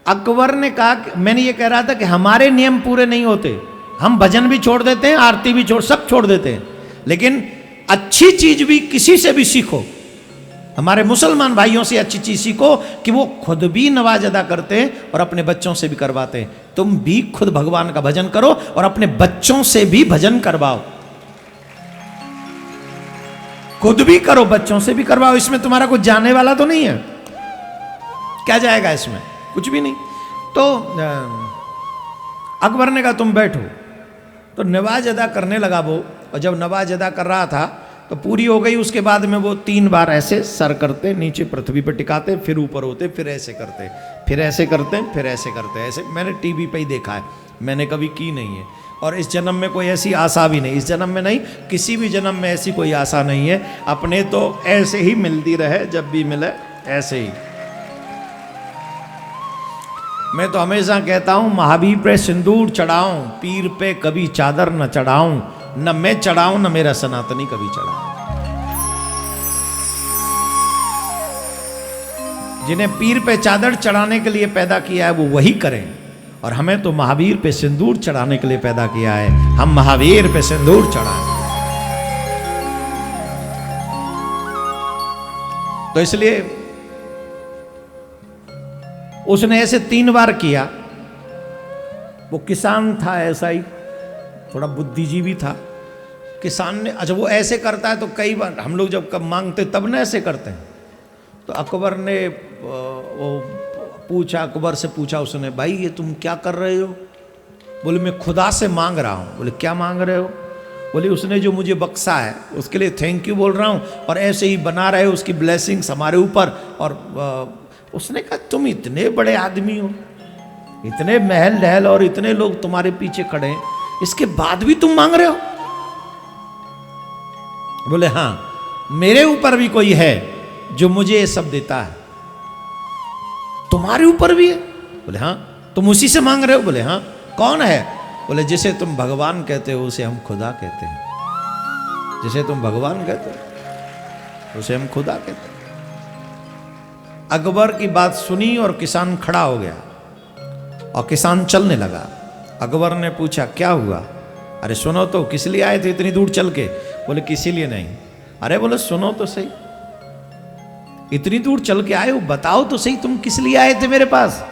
अकबर ने कहा, मैंने ये कह रहा था कि हमारे नियम पूरे नहीं होते, हम भजन भी छोड़ देते हैं, आरती भी सब छोड़ देते हैं, लेकिन अच्छी चीज भी किसी से भी सीखो। हमारे मुसलमान भाइयों से अच्छी चीज सीखो कि वो खुद भी नवाज अदा करते हैं और अपने बच्चों से भी करवाते हैं। तुम भी खुद भगवान का भजन करो और अपने बच्चों से भी भजन करवाओ, खुद भी करो, बच्चों से भी करवाओ। इसमें तुम्हारा कुछ जाने वाला तो नहीं है, क्या जाएगा इसमें, कुछ भी नहीं। तो अकबर ने कहा तुम बैठो, तो नवाज अदा करने लगा वो, और जब नवाज अदा कर रहा था तो पूरी हो गई। उसके बाद में वो 3 बार ऐसे सर करते, नीचे पृथ्वी पर टिकाते, फिर ऊपर होते, फिर ऐसे करते, फिर ऐसे करते, फिर ऐसे करते। ऐसे मैंने टीवी पे ही देखा है, मैंने कभी की नहीं है, और इस जन्म में कोई ऐसी आशा भी नहीं, इस जन्म में नहीं, किसी भी जन्म में ऐसी कोई आशा नहीं है। अपने तो ऐसे ही मिलती रहे, जब भी मिले ऐसे ही। मैं तो हमेशा कहता हूं, महावीर पे सिंदूर चढ़ाऊं, पीर पे कभी चादर न चढ़ाऊं, न मैं चढ़ाऊं न मेरा सनातनी कभी चढ़ाऊं। जिन्हें पीर पे चादर चढ़ाने के लिए पैदा किया है वो वही करें, और हमें तो महावीर पे सिंदूर चढ़ाने के लिए पैदा किया है, हम महावीर पे सिंदूर चढ़ाएं। तो इसलिए उसने ऐसे 3 बार किया। वो किसान था, ऐसा ही थोड़ा बुद्धिजीवी था। किसान ने, अच्छा वो ऐसे करता है तो कई बार हम लोग जब कब मांगते तब ना ऐसे करते हैं। तो अकबर ने वो पूछा, अकबर से पूछा उसने, भाई ये तुम क्या कर रहे हो? बोले मैं खुदा से मांग रहा हूँ। बोले क्या मांग रहे हो? बोले उसने जो मुझे बख्शा है उसके लिए थैंक यू बोल रहा हूँ, और ऐसे ही बना रहे हो उसकी ब्लेसिंग्स हमारे ऊपर। और उसने कहा तुम इतने बड़े आदमी हो, इतने महल नहल और इतने लोग तुम्हारे पीछे खड़े हैं, इसके बाद भी तुम मांग रहे हो? बोले हाँ, मेरे ऊपर भी कोई है जो मुझे ये सब देता है। तुम्हारे ऊपर भी है? बोले हाँ। तुम उसी से मांग रहे हो? बोले हाँ। कौन है? बोले जिसे तुम भगवान कहते हो उसे हम खुदा कहते हैं। जिसे तुम भगवान कहते हो उसे हम खुदा कहते हैं। अकबर की बात सुनी और किसान खड़ा हो गया और किसान चलने लगा। अकबर ने पूछा क्या हुआ? अरे सुनो तो, किस लिए आए थे इतनी दूर चल के? बोले किसी लिए नहीं। अरे बोले सुनो तो सही, इतनी दूर चल के आए हो, बताओ तो सही तुम किस लिए आए थे मेरे पास?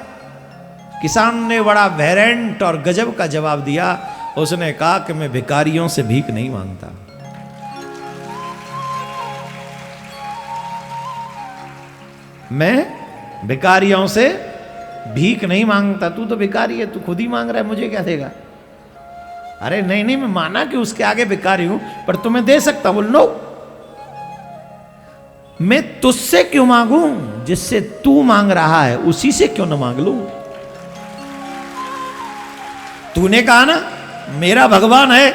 किसान ने बड़ा वेरेंट और गजब का जवाब दिया। उसने कहा कि मैं भिखारियों से भीख नहीं मांगता। मैं भिखारियों से भीख नहीं मांगता। तू तो भिखारी है, तू खुद ही मांग रहा है, मुझे क्या देगा? अरे नहीं नहीं, मैं माना कि उसके आगे भिखारी हूं, पर तुम्हें दे सकता। बोल नो, मैं तुझसे क्यों मांगू? जिससे तू मांग रहा है उसी से क्यों न मांग लूं? तूने कहा ना मेरा भगवान है,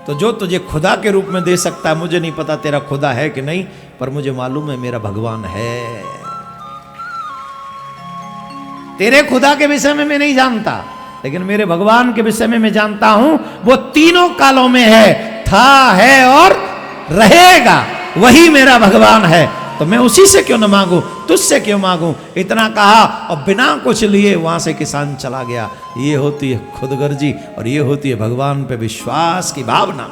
तो जो तुझे खुदा के रूप में दे सकता है, मुझे नहीं पता तेरा खुदा है कि नहीं, पर मुझे मालूम है मेरा भगवान है। तेरे खुदा के विषय में मैं नहीं जानता, लेकिन मेरे भगवान के विषय में मैं जानता हूं। वो तीनों कालों में है, था, है और रहेगा। वही मेरा भगवान है, तो मैं उसी से क्यों न मांगू, तुझसे क्यों मांगू? इतना कहा और बिना कुछ लिए वहां से किसान चला गया। ये होती है खुदगर्जी और ये होती है भगवान पे विश्वास की भावना।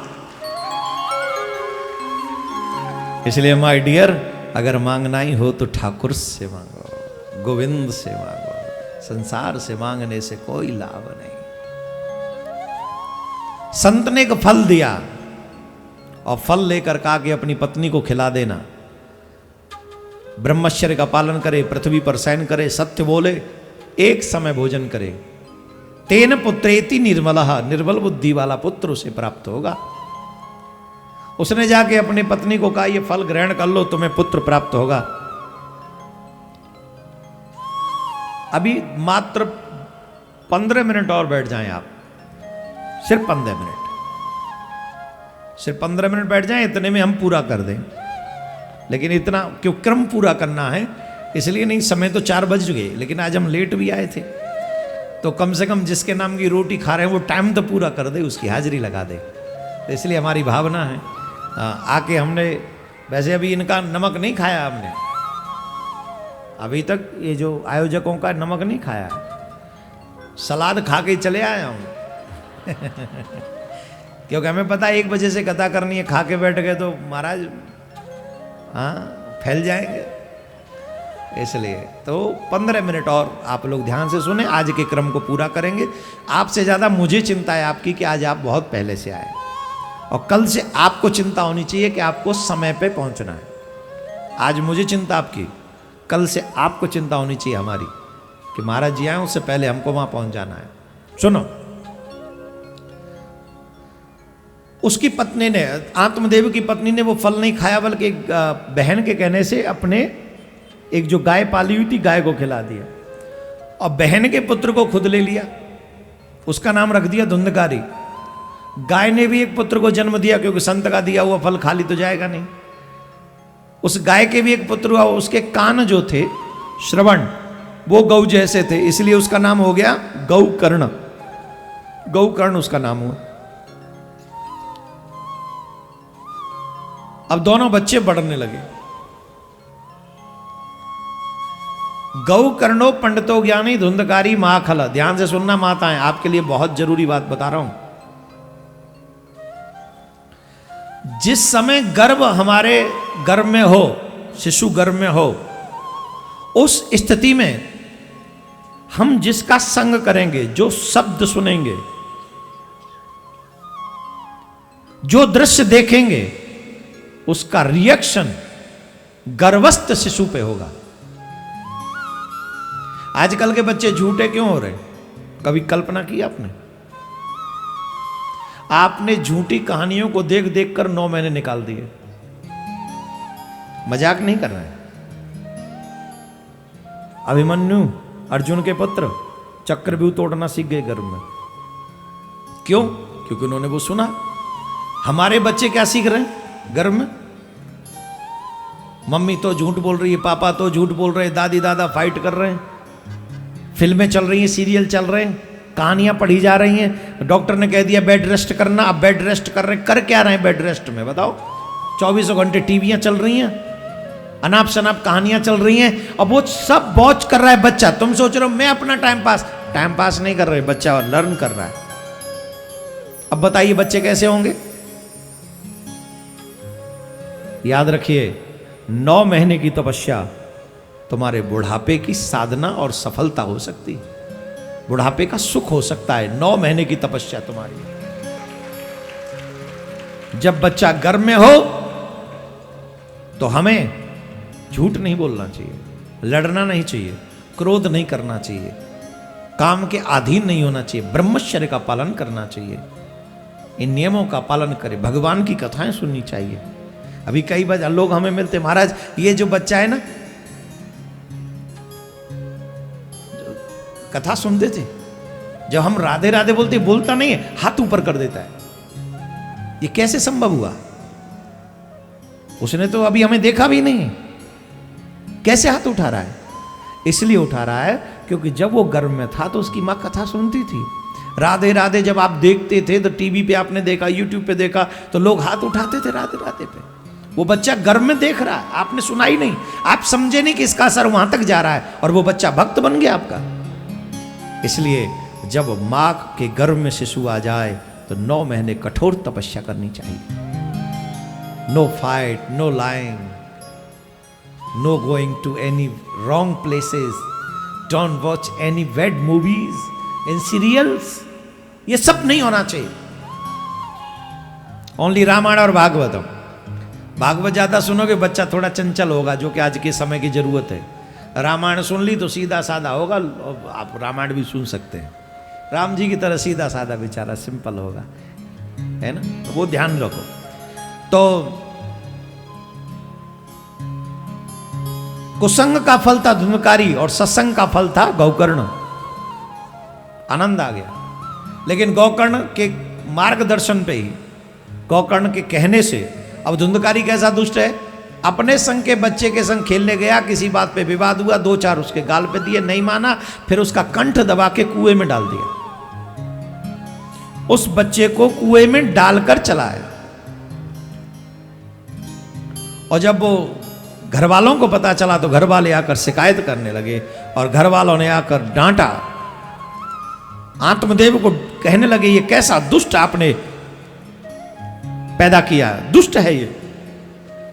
इसलिए माय डियर, अगर मांगना ही हो तो ठाकुर से मांगो, गोविंद से मांगो। संसार से मांगने से कोई लाभ नहीं। संत ने एक फल दिया और फल लेकर कहा कि अपनी पत्नी को खिला देना, ब्रह्मचर्य का पालन करे, पृथ्वी पर शयन करे, सत्य बोले, एक समय भोजन करे। तेन पुत्रेति निर्मलः, निर्मल बुद्धि वाला पुत्र उसे प्राप्त होगा। उसने जाके अपनी पत्नी को कहा ये फल ग्रहण कर लो, तुम्हें पुत्र प्राप्त होगा। अभी मात्र 15 मिनट और बैठ जाएं आप, सिर्फ 15 मिनट, सिर्फ 15 मिनट बैठ जाएं, इतने में हम पूरा कर दें। लेकिन इतना क्यों क्रम पूरा करना है, इसलिए नहीं। समय तो 4 बज गए, लेकिन आज हम लेट भी आए थे, तो कम से कम जिसके नाम की रोटी खा रहे हैं वो टाइम तो पूरा कर दे, उसकी हाजिरी लगा दे। तो इसलिए हमारी भावना है। आके हमने, वैसे अभी इनका नमक नहीं खाया हमने, अभी तक ये जो आयोजकों का नमक नहीं खाया है, सलाद खा के चले आया हूं। क्योंकि हमें पता है 1 बजे से कथा करनी है, खा के बैठ गए तो महाराज हाँ फैल जाएंगे। इसलिए तो 15 मिनट और आप लोग ध्यान से सुने, आज के क्रम को पूरा करेंगे। आपसे ज़्यादा मुझे चिंता है आपकी कि आज आप बहुत पहले से आए, और कल से आपको चिंता होनी चाहिए कि आपको समय पे पहुंचना है। आज मुझे चिंता आपकी, कल से आपको चिंता होनी चाहिए हमारी कि महाराज जी आए उससे पहले हमको वहां पहुंच जाना है। सुनो, उसकी पत्नी ने, आत्मदेव की पत्नी ने वो फल नहीं खाया, बल्कि बहन के कहने से अपने एक जो गाय पाली हुई थी गाय को खिला दिया, और बहन के पुत्र को खुद ले लिया, उसका नाम रख दिया धुंधकारी। गाय ने भी एक पुत्र को जन्म दिया, क्योंकि संत का दिया हुआ फल खाली तो जाएगा नहीं। उस गाय के भी एक पुत्र हुआ, उसके कान जो थे श्रवण वो गौ जैसे थे, इसलिए उसका नाम हो गया गौकर्ण। गौकर्ण उसका नाम हुआ। अब दोनों बच्चे बढ़ने लगे। गौ कर्णो पंडितो ज्ञानी धुंधकारी महाखल। ध्यान से सुनना माताएं, आपके लिए बहुत जरूरी बात बता रहा हूं। जिस समय गर्भ हमारे गर्भ में हो, शिशु गर्भ में हो, उस स्थिति में हम जिसका संग करेंगे, जो शब्द सुनेंगे, जो दृश्य देखेंगे, उसका रिएक्शन गर्भस्थ शिशु पे होगा। आजकल के बच्चे झूठे क्यों हो रहे? कभी कल्पना की आपने? आपने झूठी कहानियों को देख देख कर 9 महीने निकाल दिए। मजाक नहीं कर रहे हैं। अभिमन्यु अर्जुन के पुत्र चक्रव्यूह तोड़ना सीख गए गर्भ में। क्यों? क्योंकि उन्होंने वो सुना। हमारे बच्चे क्या सीख रहे हैं गर्भ में? मम्मी तो झूठ बोल रही है, पापा तो झूठ बोल रहे हैं, दादी दादा फाइट कर रहे हैं, फिल्में चल रही हैं, सीरियल चल रहे हैं, कहानियां पढ़ी जा रही हैं। डॉक्टर ने कह दिया बेड रेस्ट करना, अब बेड रेस्ट कर रहे हैं। कर क्या रहे हैं बेड रेस्ट में बताओ? 24 घंटे टीवियां चल रही हैं, अनाप शनाप कहानियां चल रही हैं, अब वो सब वॉच कर रहा है बच्चा। तुम सोच रहे हो मैं अपना टाइम पास नहीं कर रहे, बच्चा लर्न कर रहा है। अब बताइए बच्चे कैसे होंगे? याद रखिए, 9 महीने की तपस्या तुम्हारे बुढ़ापे की साधना और सफलता हो सकती है। बुढ़ापे का सुख हो सकता है 9 महीने की तपस्या तुम्हारी। जब बच्चा गर्भ में हो तो हमें झूठ नहीं बोलना चाहिए, लड़ना नहीं चाहिए, क्रोध नहीं करना चाहिए, काम के अधीन नहीं होना चाहिए, ब्रह्मचर्य का पालन करना चाहिए। इन नियमों का पालन करें, भगवान की कथाएं सुननी चाहिए। अभी कई बार लोग हमें मिलते, महाराज ये जो बच्चा है ना, कथा सुनते थे, जब हम राधे राधे बोलते, बोलता नहीं है, हाथ ऊपर कर देता है। ये कैसे संभव हुआ? उसने तो अभी हमें देखा भी नहीं, कैसे हाथ उठा रहा है? इसलिए उठा रहा है क्योंकि जब वो गर्भ में था तो उसकी मां कथा सुनती थी। राधे राधे जब आप देखते थे तो टीवी पे आपने देखा, यूट्यूब पे देखा, तो लोग हाथ उठाते थे राधे राधे पे। वो बच्चा गर्भ में देख रहा है, आपने सुना ही नहीं, आप समझे नहीं कि इसका असर वहां तक जा रहा है, और वो बच्चा भक्त बन गया आपका। इसलिए जब मां के गर्भ में शिशु आ जाए तो 9 महीने कठोर तपस्या करनी चाहिए। No fight, no lying, no going to any wrong places, don't watch any bad movies and serials, ये सब नहीं होना चाहिए। ओनली रामायण और भागवतम। भागवत ज्यादा सुनोगे बच्चा थोड़ा चंचल होगा, जो कि आज के समय की जरूरत है। रामायण सुन ली तो सीधा साधा होगा, आप रामायण भी सुन सकते हैं। राम जी की तरह सीधा साधा बेचारा सिंपल होगा, है ना? तो वो ध्यान रखो। तो कुसंग का फल था धुंधकारी और सत्संग का फल था गौकर्ण। आनंद आ गया। लेकिन गौकर्ण के मार्गदर्शन पे ही, गौकर्ण के कहने से, अब धुंधकारी कैसा दुष्ट है, अपने संग के बच्चे के संग खेलने गया, किसी बात पे विवाद हुआ, 2-4 उसके गाल पे दिए, नहीं माना, फिर उसका कंठ दबा के कुएं में डाल दिया। उस बच्चे को कुएं में डालकर चला आया। और जब वो घर वालों को पता चला तो घर वाले आकर शिकायत करने लगे और घर वालों ने आकर डांटा। आत्मदेव को कहने लगे ये कैसा दुष्ट आपने पैदा किया, दुष्ट है ये।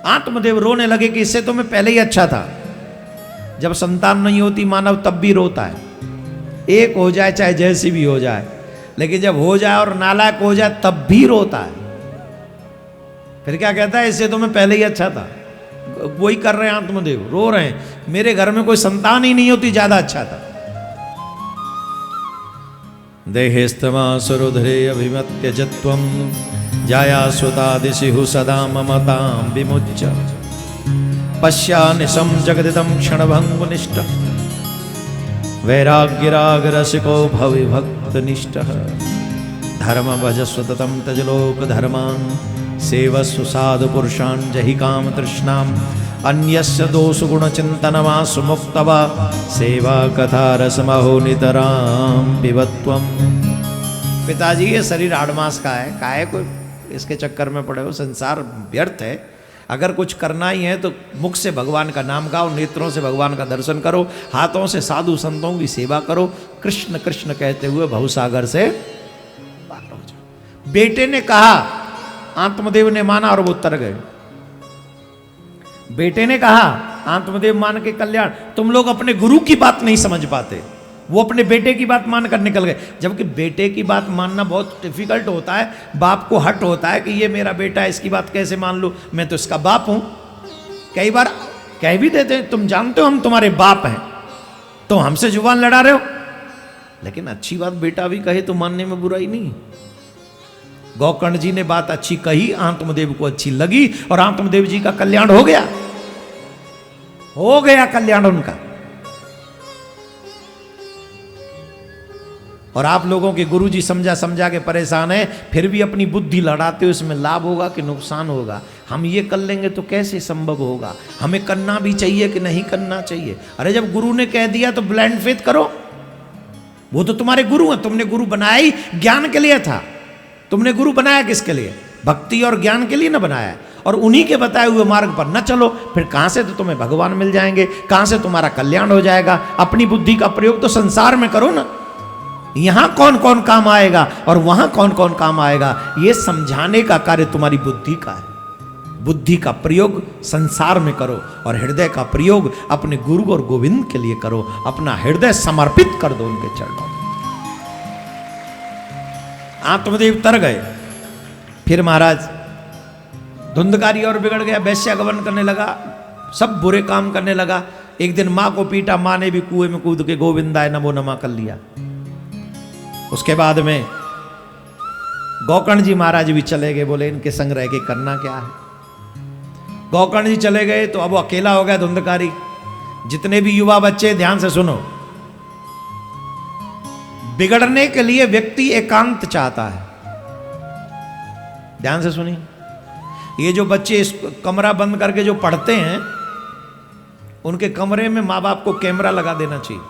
आत्मदेव रोने लगे कि इससे तो मैं पहले ही अच्छा था। जब संतान नहीं होती मानव तब भी रोता है, एक हो जाए चाहे जैसी भी हो जाए, लेकिन जब हो जाए और नालायक हो जाए तब भी रोता है। फिर क्या कहता है, इससे तो मैं पहले ही अच्छा था। वही कर रहे हैं आत्मदेव, रो रहे हैं, मेरे घर में कोई संतान ही नहीं होती ज्यादा अच्छा था। देहेस्तमा सुरुधरे अभिमत्य जत्वम जाया सुतादिशिहु सदा ममतां विमुच्य पश्यानिशं जगदिदं क्षणभङ्गुनिष्ठ वैराग्यरागरसिको भविभक्तनिष्ठः धर्म भजस्व ततं तजलोक धर्मान् सेवस्व साधु पुरुषान् जहि काम तृष्णाम् अन्यस्य दोष गुण चिंतनमासु मुक्तवा सेवा कथा रसमहो नितराम पिबत्वम। पिताजी ये शरीर 8 मास का है, काहे को इसके चक्कर में पड़े हो, संसार व्यर्थ है। अगर कुछ करना ही है तो मुख से भगवान का नाम गाओ, नेत्रों से भगवान का दर्शन करो, हाथों से साधु संतों की सेवा करो, कृष्ण कृष्ण कहते हुए भवसागर से पार हो जाओ। बेटे ने कहा, आत्मदेव ने माना और वो उतर गए। बेटे ने कहा, आत्मदेव मान के कल्याण। तुम लोग अपने गुरु की बात नहीं समझ पाते, वो अपने बेटे की बात मान कर निकल गए। जबकि बेटे की बात मानना बहुत डिफिकल्ट होता है, बाप को हट होता है कि ये मेरा बेटा है, इसकी बात कैसे मान लूं, मैं तो इसका बाप हूं। कई बार कह भी देते हैं, तुम जानते हो हम तुम्हारे बाप हैं, तो हमसे जुबान लड़ा रहे हो। लेकिन अच्छी बात बेटा भी कहे तो मानने में बुराई नहीं। गोकर्ण जी ने बात अच्छी कही, आत्मदेव को अच्छी लगी और आत्मदेव जी का कल्याण हो गया, हो गया कल्याण उनका। और आप लोगों के गुरुजी समझा समझा के परेशान है, फिर भी अपनी बुद्धि लड़ाते हो, इसमें लाभ होगा कि नुकसान होगा, हम ये कर लेंगे तो कैसे संभव होगा, हमें करना भी चाहिए कि नहीं करना चाहिए। अरे जब गुरु ने कह दिया तो ब्लाइंड फेथ करो, वो तो तुम्हारे गुरु हैं, तुमने गुरु बनाया ही ज्ञान के लिए था। तुमने गुरु बनाया किसके लिए, भक्ति और ज्ञान के लिए ना बनाया। और उन्हीं के बताए हुए मार्ग पर न चलो, फिर कहां से तो तुम्हें भगवान मिल जाएंगे, कहां से तुम्हारा कल्याण हो जाएगा। अपनी बुद्धि का प्रयोग तो संसार में करो ना, यहां कौन कौन काम आएगा और वहां कौन कौन काम आएगा, ये समझाने का कार्य तुम्हारी बुद्धि का है। बुद्धि का प्रयोग संसार में करो और हृदय का प्रयोग अपने गुरु और गोविंद के लिए करो। अपना हृदय समर्पित कर दो उनके चरणों में। आत्मदेव तर गए। फिर महाराज धुंधकारी और बिगड़ गया, वैश्यागमन करने लगा, सब बुरे काम करने लगा। एक दिन माँ को पीटा, माँ ने भी कुएं में कूद के गोविंदाय नमो नमः कर लिया। उसके बाद में गोकर्ण जी महाराज भी चले गए, बोले इनके संग रह के करना क्या है। गोकर्ण जी चले गए तो अब वो अकेला हो गया धुंधकारी। जितने भी युवा बच्चे ध्यान से सुनो, बिगड़ने के लिए व्यक्ति एकांत चाहता है। ध्यान से सुनिए, ये जो बच्चे इस कमरा बंद करके जो पढ़ते हैं, उनके कमरे में माँ बाप को कैमरा लगा देना चाहिए।